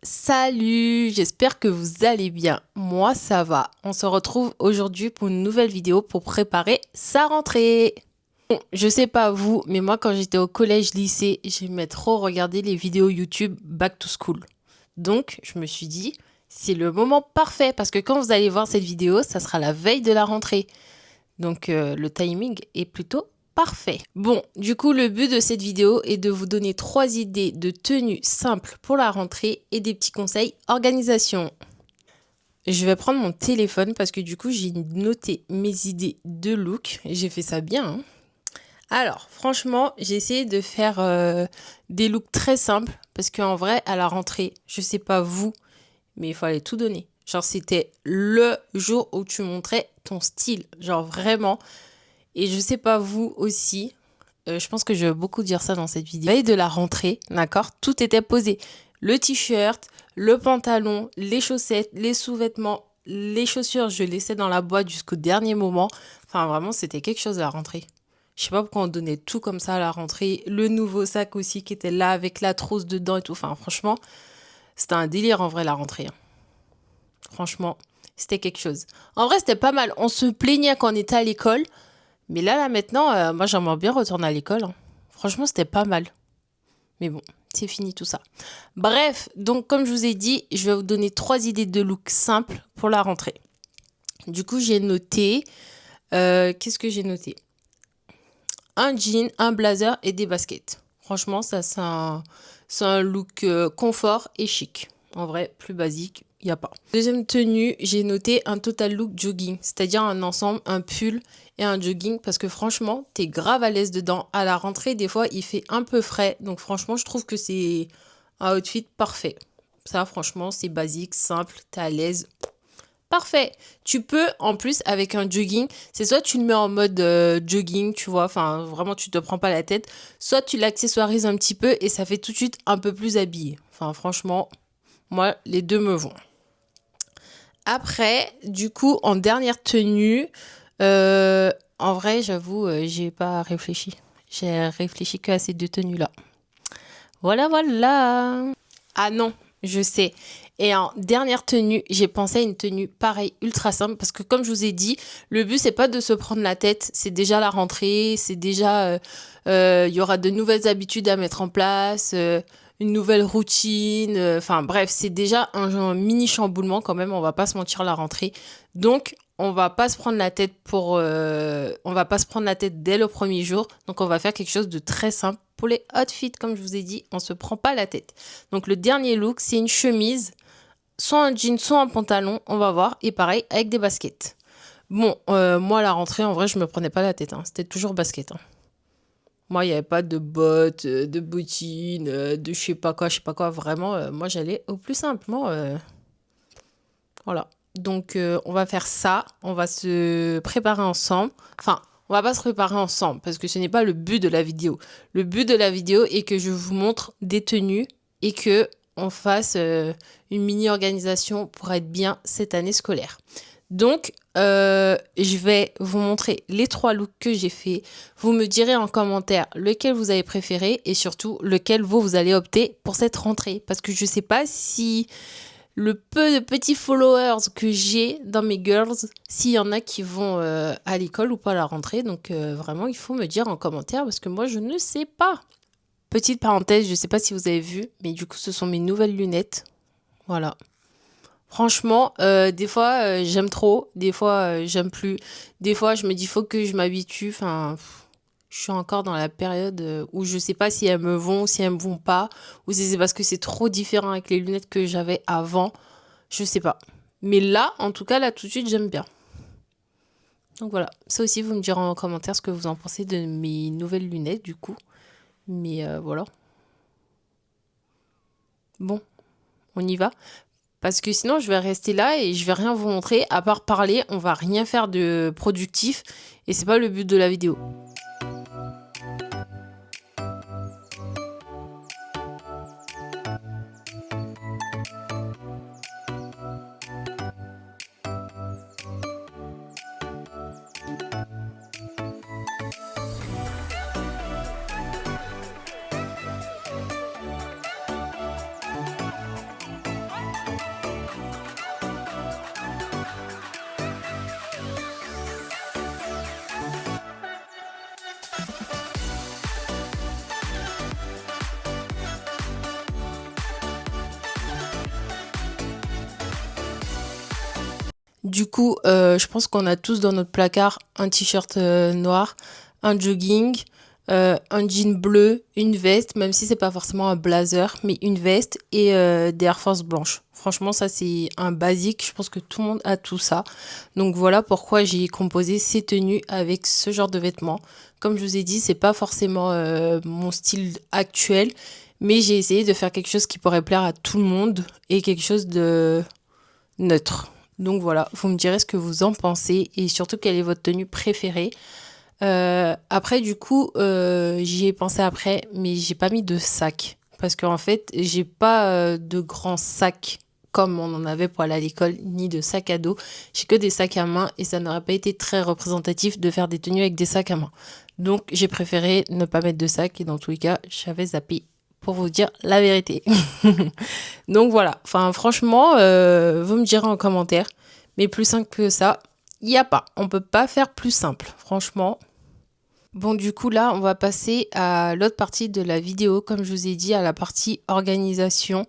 Salut, j'espère que vous allez bien. Moi, ça va. On se retrouve aujourd'hui pour une nouvelle vidéo pour préparer sa rentrée. Bon, je sais pas vous, mais moi, quand j'étais au collège-lycée, j'aimais trop regarder les vidéos YouTube Back to School. Donc, je me suis dit, c'est le moment parfait parce que quand vous allez voir cette vidéo, ça sera la veille de la rentrée. Donc, le timing est plutôt parfait. Bon, du coup, le but de cette vidéo est de vous donner 3 idées de tenues simples pour la rentrée et des petits conseils organisation. Je vais prendre mon téléphone parce que du coup, j'ai noté mes idées de look. J'ai fait ça bien, hein. Alors, franchement, j'ai essayé de faire des looks très simples parce qu'en vrai, à la rentrée, je sais pas vous, mais il fallait tout donner. Genre, c'était le jour où tu montrais ton style. Genre, vraiment. Et je sais pas vous aussi, je pense que je vais beaucoup dire ça dans cette vidéo. Veille de la rentrée, d'accord, tout était posé. Le t-shirt, le pantalon, les chaussettes, les sous-vêtements, les chaussures, je laissais dans la boîte jusqu'au dernier moment. Enfin, vraiment, c'était quelque chose à la rentrée. Je sais pas pourquoi on donnait tout comme ça à la rentrée. Le nouveau sac aussi qui était là avec la trousse dedans et tout. Enfin, franchement, c'était un délire en vrai la rentrée, hein. Franchement, c'était quelque chose. En vrai, c'était pas mal. On se plaignait quand on était à l'école. Mais là maintenant, moi, j'aimerais bien retourner à l'école, hein. Franchement, c'était pas mal. Mais bon, c'est fini tout ça. Bref, donc comme je vous ai dit, je vais vous donner 3 idées de look simples pour la rentrée. Du coup, j'ai noté... qu'est-ce que j'ai noté? Un jean, un blazer et des baskets. Franchement, ça, c'est un look confort et chic. En vrai, plus basique, il n'y a pas. Deuxième tenue, j'ai noté un total look jogging. C'est-à-dire un ensemble, un pull et un jogging. Parce que franchement, t'es grave à l'aise dedans. À la rentrée, des fois, il fait un peu frais. Donc franchement, je trouve que c'est un outfit parfait. Ça, franchement, c'est basique, simple, t'es à l'aise. Parfait. Tu peux, en plus, avec un jogging, c'est soit tu le mets en mode jogging, tu vois, enfin, vraiment, tu te prends pas la tête, soit tu l'accessoirises un petit peu et ça fait tout de suite un peu plus habillé. Enfin, franchement, moi, les deux me vont. Après, du coup, en dernière tenue, en vrai, j'avoue, j'ai pas réfléchi. J'ai réfléchi qu'à ces deux tenues-là. Voilà, voilà. Ah non, je sais. Et en dernière tenue, j'ai pensé à une tenue pareille, ultra simple, parce que comme je vous ai dit, le but c'est pas de se prendre la tête, c'est déjà la rentrée, c'est déjà, il y aura de nouvelles habitudes à mettre en place, une nouvelle routine, enfin bref, c'est déjà un mini chamboulement quand même, on va pas se mentir la rentrée. Donc on va pas se prendre la tête on va pas se prendre la tête dès le premier jour, donc on va faire quelque chose de très simple. Pour les outfits, comme je vous ai dit, on se prend pas la tête. Donc le dernier look, c'est une chemise, soit un jean, soit un pantalon, on va voir, et pareil, avec des baskets. Bon, moi, à la rentrée, en vrai, je me prenais pas la tête, hein. C'était toujours basket, hein. Moi, il n'y avait pas de bottes, de bottines, de je sais pas quoi. Vraiment, moi, j'allais au plus simplement. Voilà. Donc, on va faire ça. On va se préparer ensemble. Enfin, on va pas se préparer ensemble parce que ce n'est pas le but de la vidéo. Le but de la vidéo est que je vous montre des tenues et que on fasse une mini-organisation pour être bien cette année scolaire. Donc, je vais vous montrer les 3 looks que j'ai fait. Vous me direz en commentaire lequel vous avez préféré et surtout lequel vous allez opter pour cette rentrée. Parce que je sais pas si le peu de petits followers que j'ai dans mes girls, s'il y en a qui vont à l'école ou pas à la rentrée. Donc, vraiment, il faut me dire en commentaire parce que moi, je ne sais pas. Petite parenthèse, je ne sais pas si vous avez vu, mais du coup, ce sont mes nouvelles lunettes. Voilà. Franchement, des fois, j'aime trop. Des fois, j'aime plus. Des fois, je me dis, faut que je m'habitue. Enfin, je suis encore dans la période où je sais pas si elles me vont, si elles me vont pas. Ou si c'est parce que c'est trop différent avec les lunettes que j'avais avant. Je sais pas. Mais là, en tout cas, là, tout de suite, j'aime bien. Donc voilà. Ça aussi, vous me direz en commentaire ce que vous en pensez de mes nouvelles lunettes, du coup. Mais voilà. Bon, on y va. Parce que sinon, je vais rester là et je vais rien vous montrer. À part parler, on va rien faire de productif. Et c'est pas le but de la vidéo. Du coup, je pense qu'on a tous dans notre placard un t-shirt noir, un jogging, un jean bleu, une veste, même si c'est pas forcément un blazer, mais une veste et des Air Force blanches. Franchement, ça c'est un basique. Je pense que tout le monde a tout ça. Donc voilà pourquoi j'ai composé ces tenues avec ce genre de vêtements. Comme je vous ai dit, c'est pas forcément mon style actuel, mais j'ai essayé de faire quelque chose qui pourrait plaire à tout le monde et quelque chose de neutre. Donc voilà, vous me direz ce que vous en pensez et surtout quelle est votre tenue préférée. Après, du coup, j'y ai pensé après, mais j'ai pas mis de sac. Parce qu'en fait, j'ai pas de grands sacs comme on en avait pour aller à l'école, ni de sac à dos. J'ai que des sacs à main et ça n'aurait pas été très représentatif de faire des tenues avec des sacs à main. Donc, j'ai préféré ne pas mettre de sac et dans tous les cas, j'avais zappé pour vous dire la vérité. Donc voilà, enfin franchement, vous me direz en commentaire, mais plus simple que ça, il n'y a pas. On peut pas faire plus simple, franchement. Bon, du coup, là, on va passer à l'autre partie de la vidéo, comme je vous ai dit, à la partie organisation,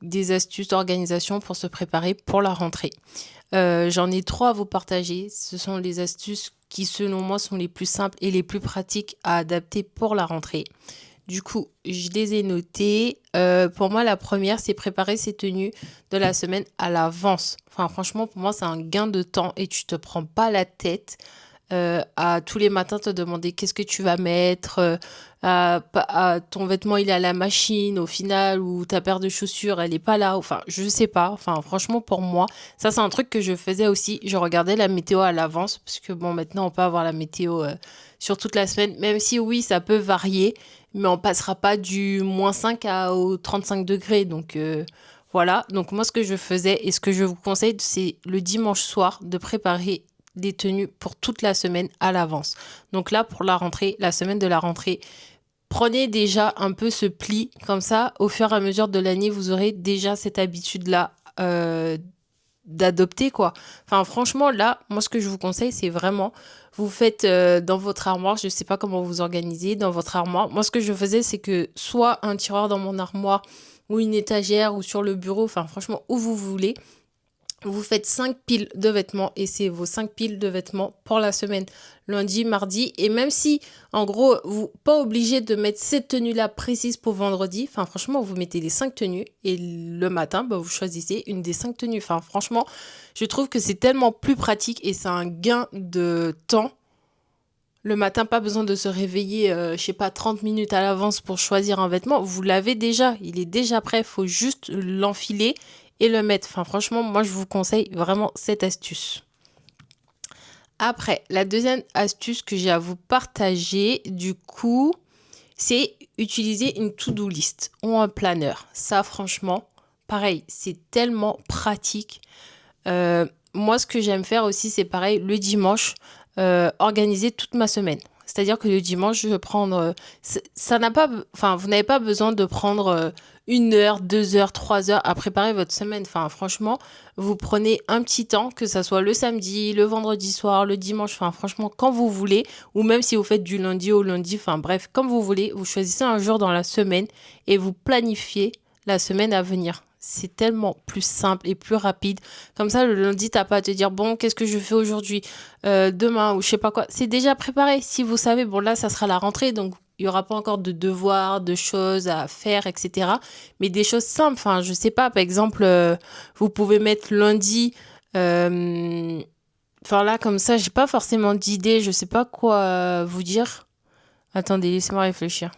des astuces d'organisation pour se préparer pour la rentrée. J'en ai trois à vous partager. Ce sont les astuces qui, selon moi, sont les plus simples et les plus pratiques à adapter pour la rentrée. Du coup, je les ai notées. Pour moi, la première, c'est préparer ses tenues de la semaine à l'avance. Enfin, franchement, pour moi, c'est un gain de temps et tu te prends pas la tête à tous les matins te demander qu'est-ce que tu vas mettre, ton vêtement il est à la machine au final ou ta paire de chaussures elle est pas là. Enfin, je sais pas. Enfin, franchement, pour moi, ça c'est un truc que je faisais aussi. Je regardais la météo à l'avance parce que bon, maintenant on peut avoir la météo sur toute la semaine, même si oui, ça peut varier, mais on passera pas du -5 au 35 degrés. Donc voilà. Donc moi, ce que je faisais et ce que je vous conseille, c'est le dimanche soir de préparer des tenues pour toute la semaine à l'avance. Donc là, pour la rentrée, la semaine de la rentrée, prenez déjà un peu ce pli. Comme ça, au fur et à mesure de l'année, vous aurez déjà cette habitude-là d'adopter, quoi. Enfin, franchement, là, moi, ce que je vous conseille, c'est vraiment, vous faites dans votre armoire, je sais pas comment vous organisez, dans votre armoire. Moi, ce que je faisais, c'est que soit un tiroir dans mon armoire, ou une étagère, ou sur le bureau, enfin, franchement, où vous voulez, vous faites 5 piles de vêtements et c'est vos 5 piles de vêtements pour la semaine, lundi, mardi. Et même si, en gros, vous pas obligé de mettre cette tenue-là précise pour vendredi, enfin franchement, vous mettez les 5 tenues et le matin, bah, vous choisissez une des 5 tenues. Enfin franchement, je trouve que c'est tellement plus pratique et c'est un gain de temps. Le matin, pas besoin de se réveiller, je sais pas, 30 minutes à l'avance pour choisir un vêtement. Vous l'avez déjà, il est déjà prêt, il faut juste l'enfiler et le mettre. Enfin, franchement, moi, je vous conseille vraiment cette astuce. Après, la deuxième astuce que j'ai à vous partager, du coup, c'est utiliser une to-do list ou un planeur. Ça, franchement, pareil, c'est tellement pratique. Moi, ce que j'aime faire aussi, c'est pareil, le dimanche, organiser toute ma semaine. C'est-à-dire que le dimanche, je vais prendre... ça n'a pas... Enfin, vous n'avez pas besoin de prendre 1 heure, 2 heures, 3 heures à préparer votre semaine. Enfin, franchement, vous prenez un petit temps, que ça soit le samedi, le vendredi soir, le dimanche, enfin, franchement, quand vous voulez, ou même si vous faites du lundi au lundi, enfin, bref, comme vous voulez, vous choisissez un jour dans la semaine et vous planifiez la semaine à venir. C'est tellement plus simple et plus rapide. Comme ça, le lundi, t'as pas à te dire, bon, qu'est-ce que je fais aujourd'hui, demain, ou je sais pas quoi. C'est déjà préparé. Si vous savez, bon, là, ça sera la rentrée, donc il y aura pas encore de devoirs, de choses à faire, etc. Mais des choses simples. Enfin, je sais pas, par exemple, vous pouvez mettre lundi. Enfin, là, comme ça, j'ai pas forcément d'idée. Je sais pas quoi vous dire. Attendez, laissez-moi réfléchir.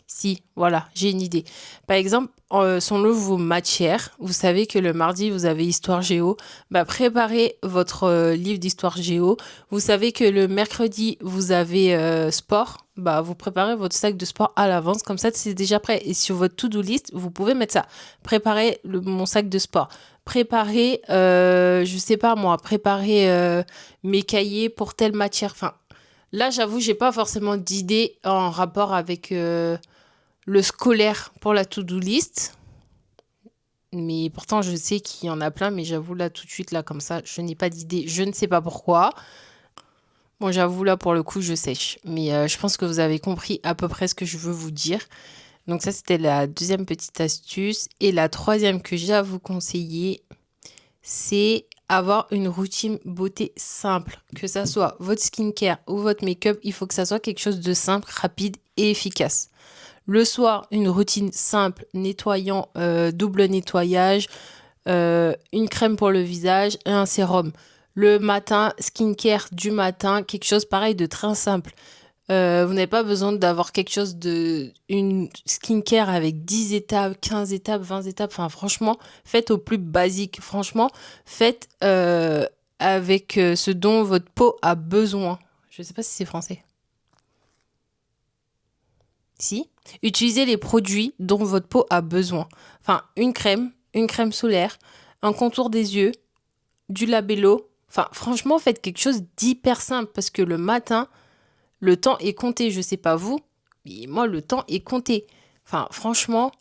Si, voilà, j'ai une idée. Par exemple, selon vos matières, vous savez que le mardi, vous avez histoire géo. Bah, préparez votre livre d'histoire géo. Vous savez que le mercredi, vous avez sport. Bah, vous préparez votre sac de sport à l'avance. Comme ça, c'est déjà prêt. Et sur votre to-do list, vous pouvez mettre ça. Préparez mon sac de sport. Préparez, je sais pas moi, préparez mes cahiers pour telle matière. Enfin, là, j'avoue, j'ai pas forcément d'idée en rapport avec le scolaire pour la to-do list. Mais pourtant, je sais qu'il y en a plein, mais j'avoue, là, tout de suite, là, comme ça, je n'ai pas d'idée. Je ne sais pas pourquoi. Bon, j'avoue, là, pour le coup, je sèche. Mais je pense que vous avez compris à peu près ce que je veux vous dire. Donc ça, c'était la deuxième petite astuce. Et la troisième que j'ai à vous conseiller, c'est avoir une routine beauté simple. Que ça soit votre skincare ou votre make-up, il faut que ça soit quelque chose de simple, rapide et efficace. Le soir, une routine simple, nettoyant, double nettoyage, une crème pour le visage et un sérum. Le matin, skincare du matin, quelque chose pareil de très simple. Vous n'avez pas besoin d'avoir quelque chose une skincare avec 10 étapes, 15 étapes, 20 étapes. Enfin, franchement, faites au plus basique. Franchement, faites avec ce dont votre peau a besoin. Je ne sais pas si c'est français. Si. Utilisez les produits dont votre peau a besoin. Enfin, une crème solaire, un contour des yeux, du labello. Enfin, franchement, faites quelque chose d'hyper simple parce que le matin, le temps est compté. Je sais pas vous, mais moi, le temps est compté. Enfin, franchement,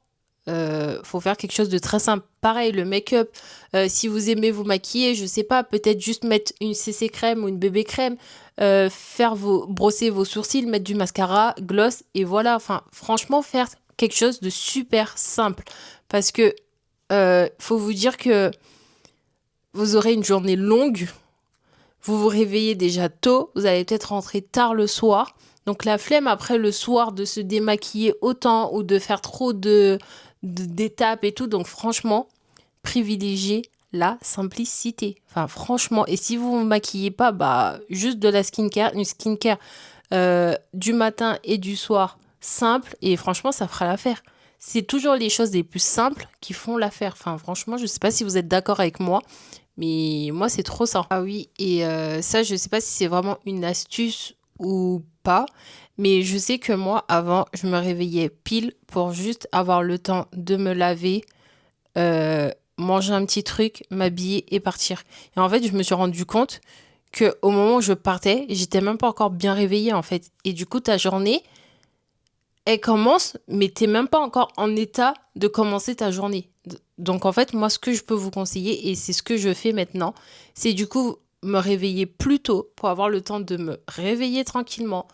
faut faire quelque chose de très simple. Pareil, le make-up, si vous aimez vous maquiller, je sais pas, peut-être juste mettre une CC crème ou une bébé crème, brosser vos sourcils, mettre du mascara, gloss, et voilà. Enfin, franchement, faire quelque chose de super simple. Parce que, faut vous dire que vous aurez une journée longue, vous vous réveillez déjà tôt, vous allez peut-être rentrer tard le soir. Donc la flemme après le soir de se démaquiller autant ou de faire trop d'étapes et tout. Donc franchement, privilégiez la simplicité. Enfin franchement, et si vous ne vous maquillez pas, bah juste de la skincare, une skincare du matin et du soir simple et franchement ça fera l'affaire. C'est toujours les choses les plus simples qui font l'affaire. Enfin franchement, je ne sais pas si vous êtes d'accord avec moi, mais moi, c'est trop ça. Ah oui, et ça, je sais pas si c'est vraiment une astuce ou pas, mais je sais que moi, avant, je me réveillais pile pour juste avoir le temps de me laver, manger un petit truc, m'habiller et partir. Et en fait, je me suis rendu compte que au moment où je partais, j'étais même pas encore bien réveillée, en fait. Et du coup, ta journée, elle commence, mais t'es même pas encore en état de commencer ta journée. Donc en fait, moi, ce que je peux vous conseiller, et c'est ce que je fais maintenant, c'est du coup me réveiller plus tôt pour avoir le temps de me réveiller tranquillement,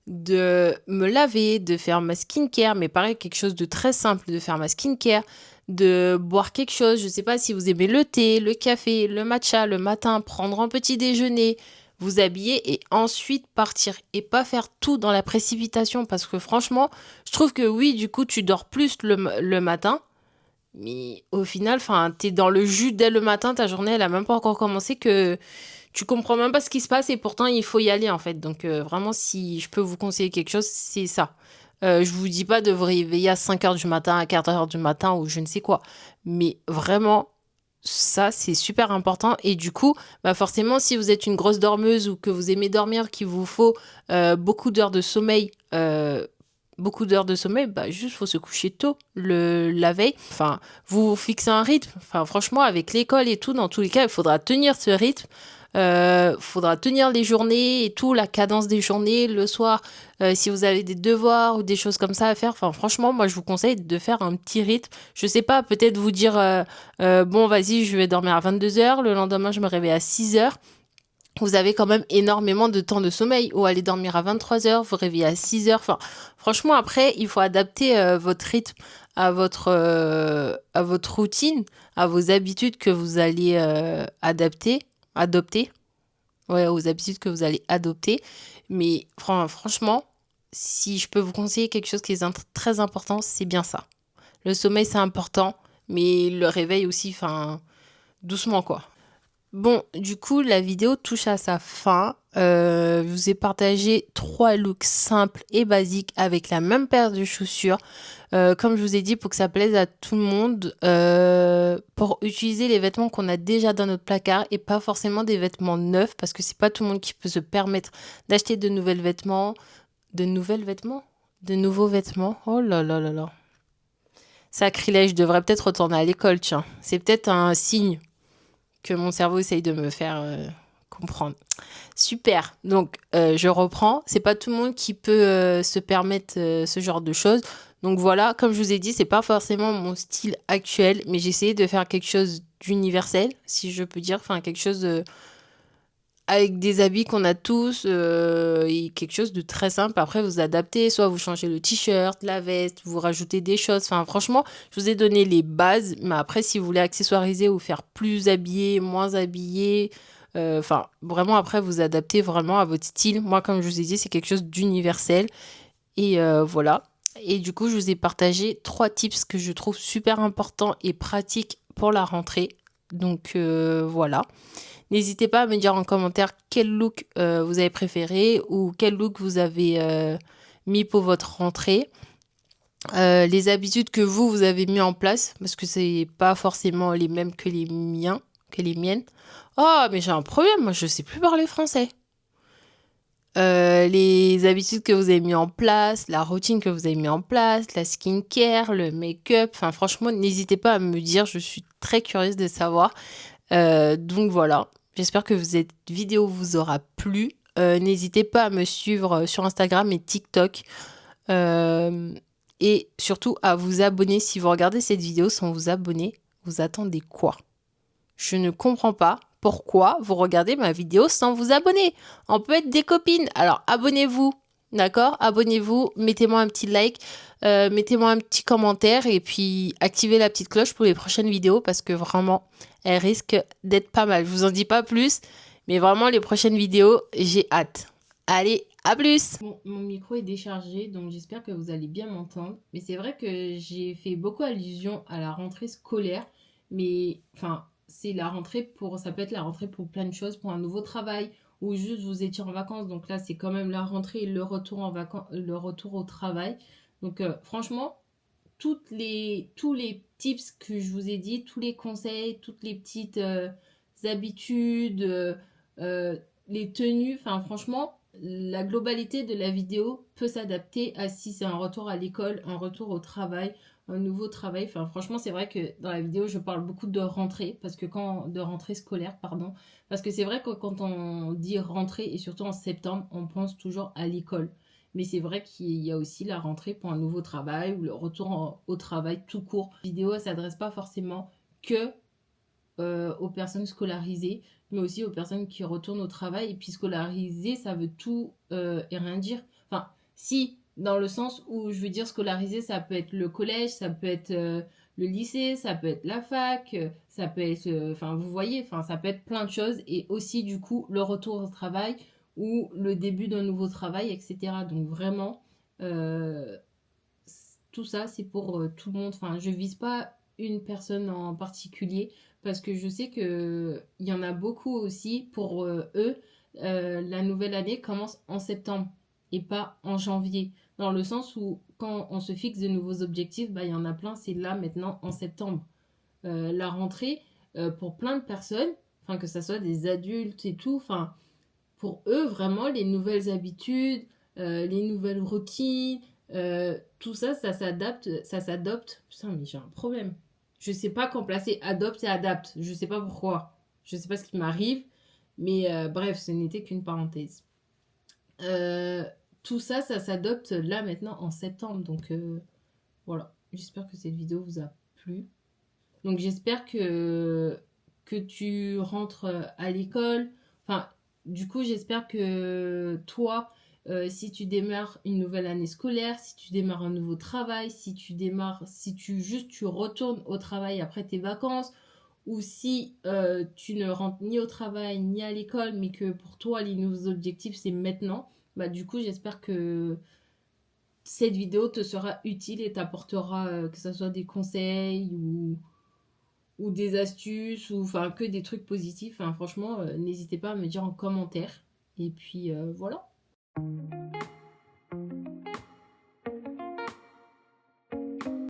de me laver, de faire ma skincare, mais pareil, quelque chose de très simple, de faire ma skincare, de boire quelque chose. Je sais pas si vous aimez le thé, le café, le matcha le matin, prendre un petit déjeuner, vous habiller et ensuite partir et pas faire tout dans la précipitation parce que franchement, je trouve que oui, du coup, tu dors plus le matin, mais au final, enfin, t'es dans le jus dès le matin, ta journée, elle a même pas encore commencé que tu comprends même pas ce qui se passe et pourtant il faut y aller en fait. Donc vraiment, si je peux vous conseiller quelque chose, c'est ça. Je vous dis pas de vous réveiller à 5 heures du matin, à 4 heures du matin ou je ne sais quoi. Mais vraiment, ça, c'est super important. Et du coup, bah forcément, si vous êtes une grosse dormeuse ou que vous aimez dormir, qu'il vous faut beaucoup d'heures de sommeil, bah juste faut se coucher tôt la veille. Enfin, vous fixez un rythme. Enfin, franchement, avec l'école et tout, dans tous les cas, il faudra tenir ce rythme. Faudra tenir les journées et tout, la cadence des journées, le soir, si vous avez des devoirs ou des choses comme ça à faire. Enfin, franchement, moi, je vous conseille de faire un petit rythme. Je sais pas, peut-être vous dire, bon, vas-y, je vais dormir à 22 heures, le lendemain, je me réveille à 6 heures. Vous avez quand même énormément de temps de sommeil ou aller dormir à 23 heures, vous réveillez à 6 heures. Enfin, franchement, après, il faut adapter votre rythme à votre routine, à vos habitudes que vous allez adopter. Ouais, aux habitudes que vous allez adopter. Mais franchement, si je peux vous conseiller quelque chose qui est très important, c'est bien ça. Le sommeil, c'est important, mais le réveil aussi, enfin, doucement quoi. Bon, du coup, la vidéo touche à sa fin. Je vous ai partagé 3 looks simples et basiques avec la même paire de chaussures. Comme je vous ai dit, pour que ça plaise à tout le monde, pour utiliser les vêtements qu'on a déjà dans notre placard et pas forcément des vêtements neufs, parce que c'est pas tout le monde qui peut se permettre d'acheter de nouveaux vêtements. De nouveaux vêtements. Oh là là là là. Sacrilège, je devrais peut-être retourner à l'école, tiens. C'est peut-être un signe que mon cerveau essaye de me faire comprendre. Super. Donc, je reprends. C'est pas tout le monde qui peut se permettre ce genre de choses. Donc voilà, comme je vous ai dit, c'est pas forcément mon style actuel, mais j'ai essayé de faire quelque chose d'universel, si je peux dire, enfin quelque chose avec des habits qu'on a tous et quelque chose de très simple. Après, vous adaptez, soit vous changez le t-shirt, la veste, vous rajoutez des choses. Enfin, franchement, je vous ai donné les bases. Mais après, si vous voulez accessoiriser ou faire plus habillé, moins habillé, enfin, vraiment, après, vous adaptez vraiment à votre style. Moi, comme je vous ai dit, c'est quelque chose d'universel. Et voilà. Et du coup, je vous ai partagé 3 tips que je trouve super importants et pratiques pour la rentrée. Donc voilà. N'hésitez pas à me dire en commentaire quel look vous avez préféré ou quel look vous avez mis pour votre rentrée. Les habitudes que vous avez mis en place, parce que c'est pas forcément les mêmes que les miens, que les miennes. Oh, mais j'ai un problème, moi je sais plus parler français. Les habitudes que vous avez mis en place, la routine que vous avez mis en place, la skincare, le make-up. Enfin, franchement, n'hésitez pas à me dire, je suis très curieuse de savoir. Donc voilà, j'espère que cette vidéo vous aura plu. N'hésitez pas à me suivre sur Instagram et TikTok. Euh, et surtout à vous abonner. Si vous regardez cette vidéo sans vous abonner, vous attendez quoi? Je ne comprends pas pourquoi vous regardez ma vidéo sans vous abonner. On peut être des copines. Alors abonnez-vous. D'accord? Abonnez-vous, mettez-moi un petit like, mettez-moi un petit commentaire et puis activez la petite cloche pour les prochaines vidéos parce que vraiment, elles risquent d'être pas mal. Je vous en dis pas plus, mais vraiment les prochaines vidéos, j'ai hâte. Allez, à plus! Bon, mon micro est déchargé, donc j'espère que vous allez bien m'entendre. Mais c'est vrai que j'ai fait beaucoup allusion à la rentrée scolaire, mais enfin, c'est la rentrée pour, ça peut être la rentrée pour plein de choses, pour un nouveau travail, ou juste vous étiez en vacances. Donc là, c'est quand même la rentrée et le retour en vacances, le retour au travail. Donc franchement, tous les tips que je vous ai dit, tous les conseils, toutes les petites habitudes, euh, les tenues, enfin franchement, la globalité de la vidéo peut s'adapter à si c'est un retour à l'école, un retour au travail, un nouveau travail. Enfin franchement, c'est vrai que dans la vidéo, je parle beaucoup de rentrée, parce que de rentrée scolaire, pardon, parce que c'est vrai que quand on dit rentrée, et surtout en septembre, on pense toujours à l'école. Mais c'est vrai qu'il y a aussi la rentrée pour un nouveau travail ou le retour au travail tout court. La vidéo, elle ne s'adresse pas forcément que aux personnes scolarisées, mais aussi aux personnes qui retournent au travail. Et puis scolarisé, ça veut tout et rien dire. Enfin, si, dans le sens où je veux dire scolarisé, ça peut être le collège, ça peut être le lycée, ça peut être la fac, ça peut être, enfin, vous voyez, enfin, ça peut être plein de choses. Et aussi, du coup, le retour au travail ou le début d'un nouveau travail, etc. Donc vraiment, euh, tout ça, c'est pour tout le monde. Enfin, je vise pas une personne en particulier parce que je sais que il y en a beaucoup aussi pour eux. La nouvelle année commence en septembre et pas en janvier. Dans le sens où quand on se fixe de nouveaux objectifs, bah, il y en a plein, c'est là maintenant en septembre. La rentrée, pour plein de personnes, enfin que ce soit des adultes et tout, enfin pour eux, vraiment, les nouvelles habitudes, les nouvelles routines, tout ça, ça s'adapte, ça s'adopte. Putain, mais j'ai un problème. Je sais pas quand placer adopte et adapte. Je sais pas pourquoi. Je sais pas ce qui m'arrive. Mais bref, ce n'était qu'une parenthèse. Euh, tout ça, ça s'adopte là maintenant en septembre. Donc voilà. J'espère que cette vidéo vous a plu. Donc j'espère que tu rentres à l'école. Enfin, du coup, j'espère que toi, si tu démarres une nouvelle année scolaire, si tu démarres un nouveau travail, si tu juste tu retournes au travail après tes vacances, ou si tu ne rentres ni au travail ni à l'école, mais que pour toi les nouveaux objectifs c'est maintenant, bah du coup j'espère que cette vidéo te sera utile et t'apportera que ce soit des conseils ou des astuces ou enfin que des trucs positifs. Enfin, franchement, n'hésitez pas à me dire en commentaire. Et puis voilà.